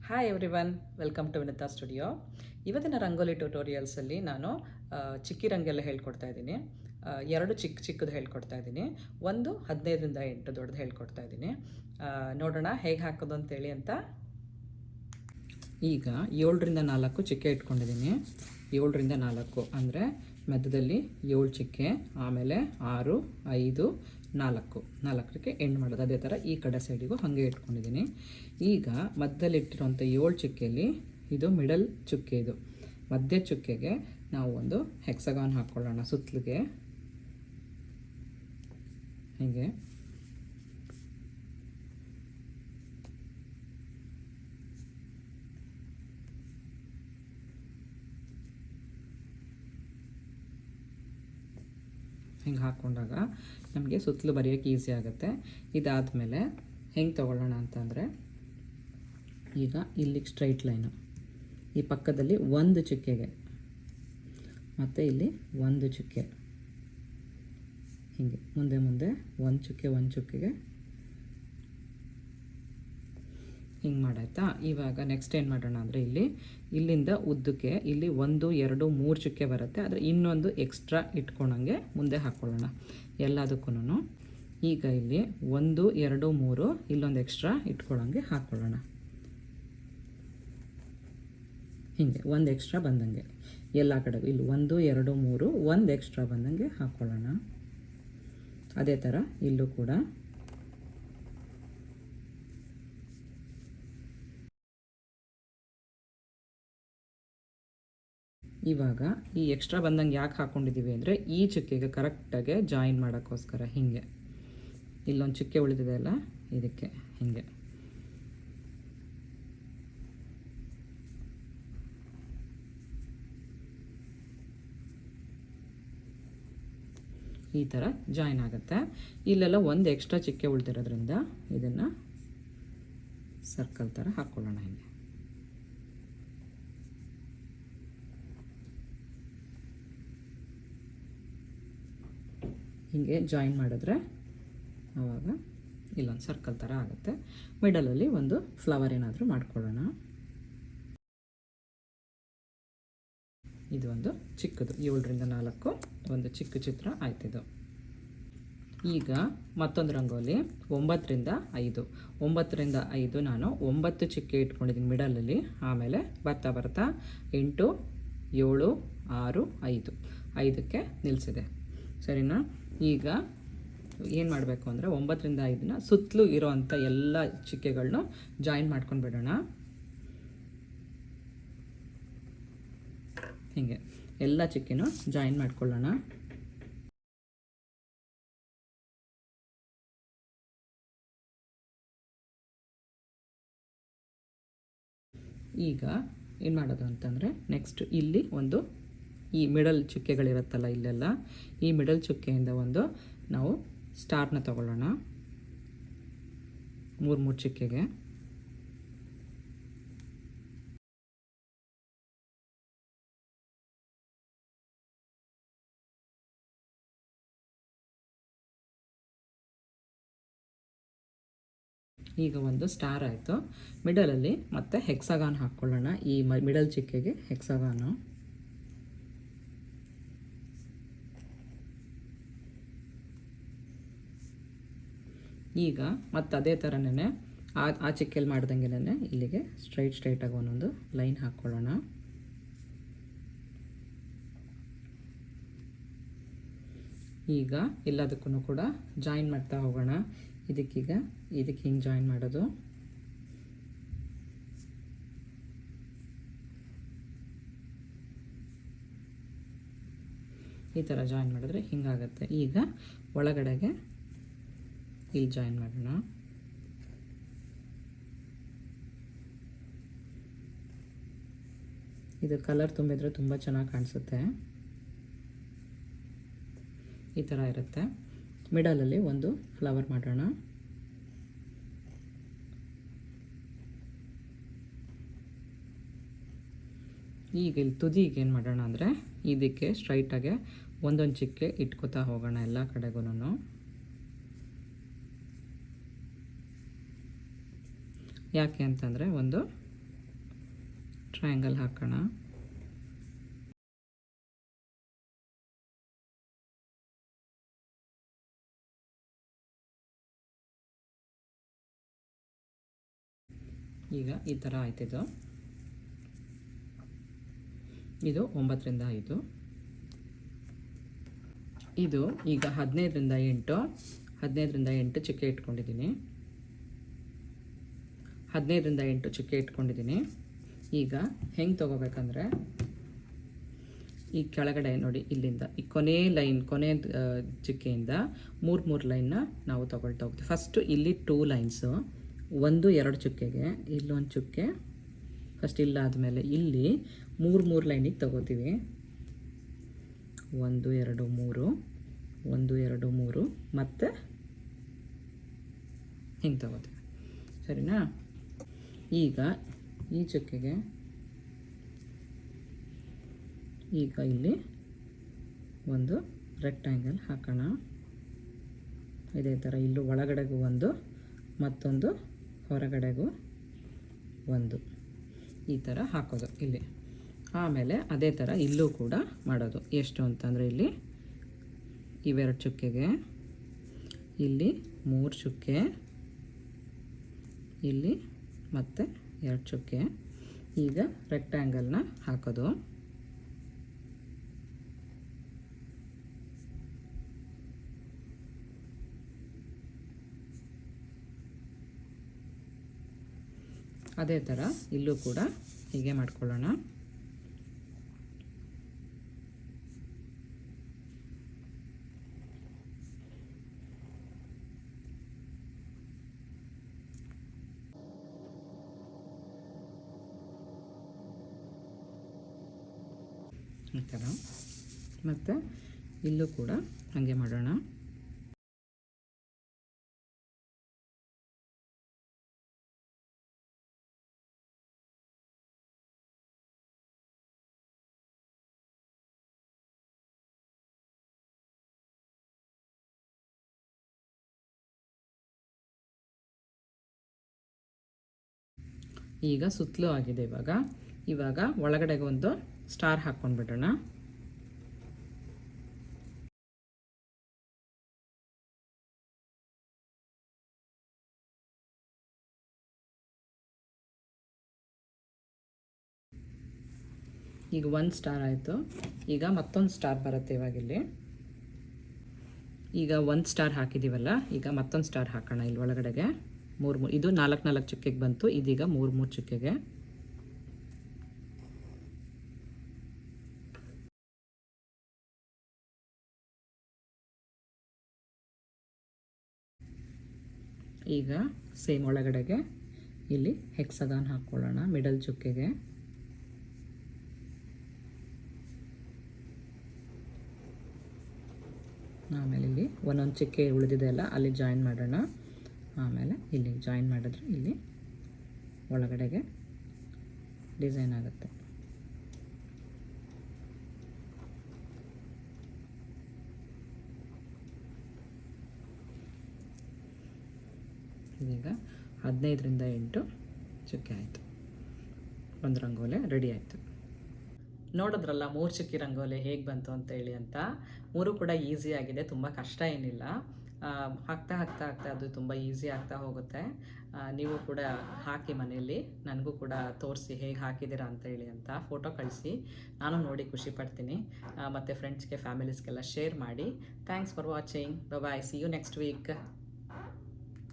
Hi everyone, welcome to Vinita studio. ಇವತ್ತಿನ ರಂಗೋಲಿ ಟ್ಯುಟೋರಿಯಲ್ಸಲ್ಲಿ ನಾನು ಚಿಕ್ಕಿ ರಂಗೆಲ್ಲ ಹೇಳ್ಕೊಡ್ತಾ ಇದ್ದೀನಿ. ಎರಡು ಚಿಕ್ಕದು ಹೇಳ್ಕೊಡ್ತಾ ಇದ್ದೀನಿ. ಒಂದು 15ರಿಂದ 8 ದೊಡ್ಡದು ಹೇಳ್ಕೊಡ್ತಾ ಇದ್ದೀನಿ. ನೋಡೋಣ ಹೇಗೆ ಹಾಕೋದು ಅಂತೇಳಿ ಅಂತ. ಈಗ 7ರಿಂದ 4 ಚಿಕ್ಕೆ ಇಟ್ಕೊಂಡಿದ್ದೀನಿ. 7ರಿಂದ 4 ಅಂದರೆ ಮಧ್ಯದಲ್ಲಿ 7 ಚಿಕ್ಕೆ, ಆಮೇಲೆ 6, 5, 4ಕ್ಕೆ ಎಂಡ್ ಮಾಡೋದು. ಅದೇ ಥರ ಈ ಕಡೆ ಸೈಡಿಗೂ ಹಾಗೆ ಇಟ್ಕೊಂಡಿದ್ದೀನಿ. ಈಗ ಮಧ್ಯದಲ್ಲಿಟ್ಟಿರೋಂಥ 7 ಚುಕ್ಕೆಯಲ್ಲಿ ಇದು ಮಿಡಲ್ ಚುಕ್ಕೆ. ಇದು ಮಧ್ಯ ಚುಕ್ಕೆಗೆ ನಾವು ಒಂದು ಹೆಕ್ಸಗಾನ್ ಹಾಕ್ಕೊಳ್ಳೋಣ ಸುತ್ತಲಿಗೆ. ಹೀಗೆ ಹಿಂಗೆ ಹಾಕ್ಕೊಂಡಾಗ ನಮಗೆ ಸುತ್ತಲೂ ಬರೆಯೋಕ್ಕೆ ಈಸಿ ಆಗುತ್ತೆ. ಇದಾದಮೇಲೆ ಹೆಂಗೆ ತೊಗೊಳ್ಳೋಣ ಅಂತಂದರೆ, ಈಗ ಇಲ್ಲಿಗೆ ಸ್ಟ್ರೈಟ್ ಲೈನು, ಈ ಪಕ್ಕದಲ್ಲಿ ಒಂದು ಚುಕ್ಕೆಗೆ ಮತ್ತು ಇಲ್ಲಿ ಒಂದು ಚುಕ್ಕೆ, ಹೀಗೆ ಮುಂದೆ ಒಂದು ಚುಕ್ಕೆಗೆ ಹಿಂಗೆ ಮಾಡಾಯ್ತಾ. ಇವಾಗ ನೆಕ್ಸ್ಟ್ ಏನು ಮಾಡೋಣ ಅಂದರೆ, ಇಲ್ಲಿಂದ ಉದ್ದಕ್ಕೆ ಇಲ್ಲಿ 1, 2, 3 ಚುಕ್ಕೆ ಬರುತ್ತೆ. ಆದರೆ ಇನ್ನೊಂದು ಎಕ್ಸ್ಟ್ರಾ ಇಟ್ಕೊಂಡಂಗೆ ಮುಂದೆ ಹಾಕ್ಕೊಳ್ಳೋಣ ಎಲ್ಲದಕ್ಕೂ. ಈಗ ಇಲ್ಲಿ 1, 2, 3 ಇಲ್ಲೊಂದು ಎಕ್ಸ್ಟ್ರಾ ಇಟ್ಕೊಳ್ಳೋಂಗೆ ಹಾಕ್ಕೊಳ್ಳೋಣ. ಹೀಗೆ ಒಂದು ಎಕ್ಸ್ಟ್ರಾ ಬಂದಂಗೆ ಎಲ್ಲ ಕಡೆಗೂ ಇಲ್ಲಿ 1, 2, 3 ಒಂದು ಎಕ್ಸ್ಟ್ರಾ ಬಂದಂಗೆ ಹಾಕ್ಕೊಳ್ಳೋಣ. ಅದೇ ಥರ ಇಲ್ಲೂ ಕೂಡ ಇವಾಗ ಈ ಎಕ್ಸ್ಟ್ರಾ ಬಂದಂಗೆ ಯಾಕೆ ಹಾಕ್ಕೊಂಡಿದ್ದೀವಿ ಅಂದರೆ, ಈ ಚುಕ್ಕೆಗೆ ಕರೆಕ್ಟಾಗಿ ಜಾಯಿನ್ ಮಾಡೋಕ್ಕೋಸ್ಕರ. ಹೀಗೆ ಇಲ್ಲೊಂದು ಚುಕ್ಕೆ ಉಳಿದಿದೆ ಅಲ್ಲ, ಇದಕ್ಕೆ ಹೀಗೆ ಈ ಥರ ಜಾಯಿನ್ ಆಗುತ್ತೆ. ಇಲ್ಲೆಲ್ಲ ಒಂದು ಎಕ್ಸ್ಟ್ರಾ ಚುಕ್ಕೆ ಉಳಿದಿರೋದ್ರಿಂದ ಇದನ್ನು ಸರ್ಕಲ್ ಥರ ಹಾಕ್ಕೊಳ್ಳೋಣ. ಹೀಗೆ ಜಾಯಿನ್ ಮಾಡಿದ್ರೆ ಆವಾಗ ಇಲ್ಲೊಂದು ಸರ್ಕಲ್ ಥರ ಆಗುತ್ತೆ. ಮಿಡಲಲ್ಲಿ ಒಂದು ಫ್ಲವರ್ ಏನಾದರೂ ಮಾಡ್ಕೊಳ್ಳೋಣ. ಇದು ಒಂದು ಚಿಕ್ಕದು 7ರಿಂದ 4 ಒಂದು ಚಿಕ್ಕ ಚಿತ್ರ ಆಯ್ತಿದು. ಈಗ ಮತ್ತೊಂದು ರಂಗೋಲಿ 9ರಿಂದ 5. 9ರಿಂದ 5 ನಾನು 9 ಚಿಕ್ಕೆ ಇಟ್ಕೊಂಡಿದ್ದೀನಿ ಮಿಡಲಲ್ಲಿ. ಆಮೇಲೆ ಬರ್ತಾ 8, 7, 6, 5ಕ್ಕೆ ನಿಲ್ಲಿಸಿದೆ. ಸರಿನಾ? ಈಗ ಏನು ಮಾಡಬೇಕು ಅಂದರೆ, 9ರಿಂದ 5ನ ಸುತ್ತಲೂ ಇರೋವಂಥ ಎಲ್ಲ ಚಿಕ್ಕೆಗಳನ್ನೂ ಜಾಯಿನ್ ಮಾಡ್ಕೊಂಡು ಬಿಡೋಣ. ಹೀಗೆ ಎಲ್ಲ ಚಿಕ್ಕೆನೂ ಜಾಯಿನ್ ಮಾಡ್ಕೊಳ್ಳೋಣ. ಈಗ ಏನು ಮಾಡೋದು ಅಂತಂದರೆ, ನೆಕ್ಸ್ಟ್ ಇಲ್ಲಿ ಒಂದು ಈ ಮಿಡಲ್ ಚುಕ್ಕೆಗಳಿರುತ್ತಲ್ಲ ಇಲ್ಲೆಲ್ಲ, ಈ ಮಿಡಲ್ ಚುಕ್ಕೆಯಿಂದ ಒಂದು ನಾವು ಸ್ಟಾರ್ನ ತಗೊಳ್ಳೋಣ 3 ಚುಕ್ಕೆಗೆ. ಈಗ ಒಂದು ಸ್ಟಾರ್ ಆಯಿತು. ಮಿಡಲಲ್ಲಿ ಮತ್ತೆ ಹೆಕ್ಸಾಗಾನ್ ಹಾಕ್ಕೊಳ್ಳೋಣ. ಈ ಮಿಡಲ್ ಚುಕ್ಕೆಗೆ ಹೆಕ್ಸಾಗಾನು. ಈಗ ಮತ್ತು ಅದೇ ಥರನೇ ಆ ಚಿಕ್ಕೆಲ್ಲಿ ಮಾಡ್ದಂಗೆನೇ ಇಲ್ಲಿಗೆ ಸ್ಟ್ರೈಟಾಗಿ ಒಂದೊಂದು ಲೈನ್ ಹಾಕ್ಕೊಳ್ಳೋಣ. ಈಗ ಎಲ್ಲದಕ್ಕೂ ಕೂಡ ಜಾಯಿನ್ ಮಾಡ್ತಾ ಹೋಗೋಣ. ಇದಕ್ಕೆ ಹಿಂಗೆ ಜಾಯಿನ್ ಮಾಡೋದು. ಈ ಥರ ಜಾಯಿನ್ ಮಾಡಿದ್ರೆ ಹಿಂಗಾಗತ್ತೆ. ಈಗ ಒಳಗಡೆಗೆ ಇಲ್ಲಿ ಜಾಯಿನ್ ಮಾಡೋಣ. ಇದು ಕಲರ್ ತುಂಬಿದ್ರೆ ತುಂಬ ಚೆನ್ನಾಗಿ ಕಾಣಿಸುತ್ತೆ. ಈ ಥರ ಇರುತ್ತೆ. ಮಿಡಲಲ್ಲಿ ಒಂದು ಫ್ಲವರ್ ಮಾಡೋಣ. ಈಗ ಇಲ್ಲಿ ತುದಿಗೆ ಏನು ಮಾಡೋಣ ಅಂದರೆ, ಇದಕ್ಕೆ ಸ್ಟ್ರೈಟಾಗೆ ಒಂದೊಂದು ಚಿಕ್ಕೆ ಇಟ್ಕೋತಾ ಹೋಗೋಣ ಎಲ್ಲ ಕಡೆಗೂ. ಯಾಕೆ ಅಂತಂದರೆ, ಒಂದು ಟ್ರಯಾಂಗಲ್ ಹಾಕೋಣ. ಈಗ ಈ ಥರ ಆಯ್ತಿದ್ದು. ಇದು 9ರಿಂದ 5. ಇದು ಈಗ 15ರಿಂದ 8 ಚುಕ್ಕೆ ಇಟ್ಕೊಂಡಿದ್ದೀನಿ. 15ರಿಂದ 8 ಚುಕ್ಕೆ ಇಟ್ಕೊಂಡಿದ್ದೀನಿ. ಈಗ ಹೆಂಗೆ ತೊಗೋಬೇಕಂದ್ರೆ, ಈ ಕೆಳಗಡೆ ನೋಡಿ, ಇಲ್ಲಿಂದ ಈ ಕೊನೆ ಚುಕ್ಕೆಯಿಂದ 3 ಲೈನ್ನ ನಾವು ತೊಗೊಳ್ತಾ ಹೋಗ್ತೀವಿ. ಫಸ್ಟು ಇಲ್ಲಿ 2 ಲೈನ್ಸು, 1 2 ಚುಕ್ಕೆಗೆ ಇಲ್ಲೊಂದು ಚುಕ್ಕೆ, ಫಸ್ಟ್ ಇಲ್ಲಾದಮೇಲೆ ಇಲ್ಲಿ 3 ಲೈನಿಗೆ ತೊಗೋತೀವಿ. 1 2 3, 1 2 3, ಮತ್ತು ಹಿಂಗೆ ತೊಗೋತೀವಿ. ಸರಿನಾ? ಈಗ ಈ ಚುಕ್ಕೆಗೆ ಈಗ ಇಲ್ಲಿ ಒಂದು ರೆಕ್ಟ್ಯಾಂಗಲ್ ಹಾಕೋಣ. ಇದೇ ಥರ ಇಲ್ಲೂ ಒಳಗಡೆಗೂ ಒಂದು, ಮತ್ತೊಂದು ಹೊರಗಡೆಗೂ ಒಂದು, ಈ ಥರ ಹಾಕೋದು ಇಲ್ಲಿ. ಆಮೇಲೆ ಅದೇ ಥರ ಇಲ್ಲೂ ಕೂಡ ಮಾಡೋದು. ಎಷ್ಟು ಅಂತಂದರೆ, ಇಲ್ಲಿ ಇವೆರಡು ಚುಕ್ಕೆಗೆ ಇಲ್ಲಿ 3 ಚುಕ್ಕೆ, ಇಲ್ಲಿ ಮತ್ತು 2 ಚುಕ್ಕೆ. ಈಗ ರೆಕ್ಟ್ಯಾಂಗಲ್ನ ಹಾಕೋದು. ಅದೇ ಥರ ಇಲ್ಲೂ ಕೂಡ ಹೀಗೆ ಮಾಡ್ಕೊಳ್ಳೋಣ. ಈ ಥರ ಮತ್ತು ಇಲ್ಲೂ ಕೂಡ ಹಾಗೆ ಮಾಡೋಣ. ಈಗ ಸುತ್ತಲೂ ಆಗಿದೆ. ಇವಾಗ ಒಳಗಡೆಗೆ ಒಂದು ಸ್ಟಾರ್ ಹಾಕ್ಕೊಂಡ್ಬಿಡೋಣ. ಈಗ 1 ಸ್ಟಾರ್ ಆಯಿತು. ಈಗ ಮತ್ತೊಂದು ಸ್ಟಾರ್ ಬರುತ್ತೆ. ಇವಾಗಿಲ್ಲಿ ಈಗ 1 ಸ್ಟಾರ್ ಹಾಕಿದ್ದೀವಲ್ಲ, ಈಗ ಮತ್ತೊಂದು ಸ್ಟಾರ್ ಹಾಕೋಣ ಇಲ್ಲಿ ಒಳಗಡೆಗೆ. 3 ಇದು 4 ಚುಕ್ಕೆಗೆ ಬಂತು. ಇದೀಗ 3 ಚುಕ್ಕೆಗೆ. ಈಗ ಸೇಮ್ ಒಳಗಡೆಗೆ ಇಲ್ಲಿ ಹೆಕ್ಸಗಾನ್ ಹಾಕ್ಕೊಳ್ಳೋಣ ಮಿಡಲ್ ಚುಕ್ಕೆಗೆ. ಆಮೇಲೆ ಇಲ್ಲಿ ಒಂದೊಂದು ಚುಕ್ಕೆ ಉಳಿದಿದೆ ಅಲ್ಲ, ಅಲ್ಲಿ ಜಾಯಿನ್ ಮಾಡೋಣ. ಆಮೇಲೆ ಇಲ್ಲಿ ಜಾಯಿನ್ ಮಾಡಿದ್ರೆ ಇಲ್ಲಿ ಒಳಗಡೆಗೆ ಡಿಸೈನ್ ಆಗುತ್ತೆ. ಈಗ 15ರಿಂದ 8 ಚುಕ್ಕೆ ಆಯಿತು. ಒಂದು ರಂಗೋಲೆ ರೆಡಿ ಆಯಿತು. ನೋಡಿದ್ರಲ್ಲ 3 ಚುಕ್ಕಿ ರಂಗೋಲಿ ಹೇಗೆ ಬಂತು ಅಂತೇಳಿ ಅಂತ. 3 ಕೂಡ ಈಸಿ ಆಗಿದೆ, ತುಂಬ ಕಷ್ಟ ಏನಿಲ್ಲ. ಹಾಕ್ತಾ ಅದು ತುಂಬ ಈಸಿ ಆಗ್ತಾ ಹೋಗುತ್ತೆ. ನೀವು ಕೂಡ ಹಾಕಿ ಮನೆಯಲ್ಲಿ, ನನಗೂ ಕೂಡ ತೋರಿಸಿ ಹೇಗೆ ಹಾಕಿದ್ದೀರಾ ಅಂತೇಳಿ ಅಂತ ಫೋಟೋ ಕಳಿಸಿ, ನಾನು ನೋಡಿ ಖುಷಿ ಪಡ್ತೀನಿ. ಮತ್ತು ಫ್ರೆಂಡ್ಸ್ಗೆ ಫ್ಯಾಮಿಲೀಸ್ಗೆಲ್ಲ ಶೇರ್ ಮಾಡಿ. Thanks for watching. Bye, see you next weak.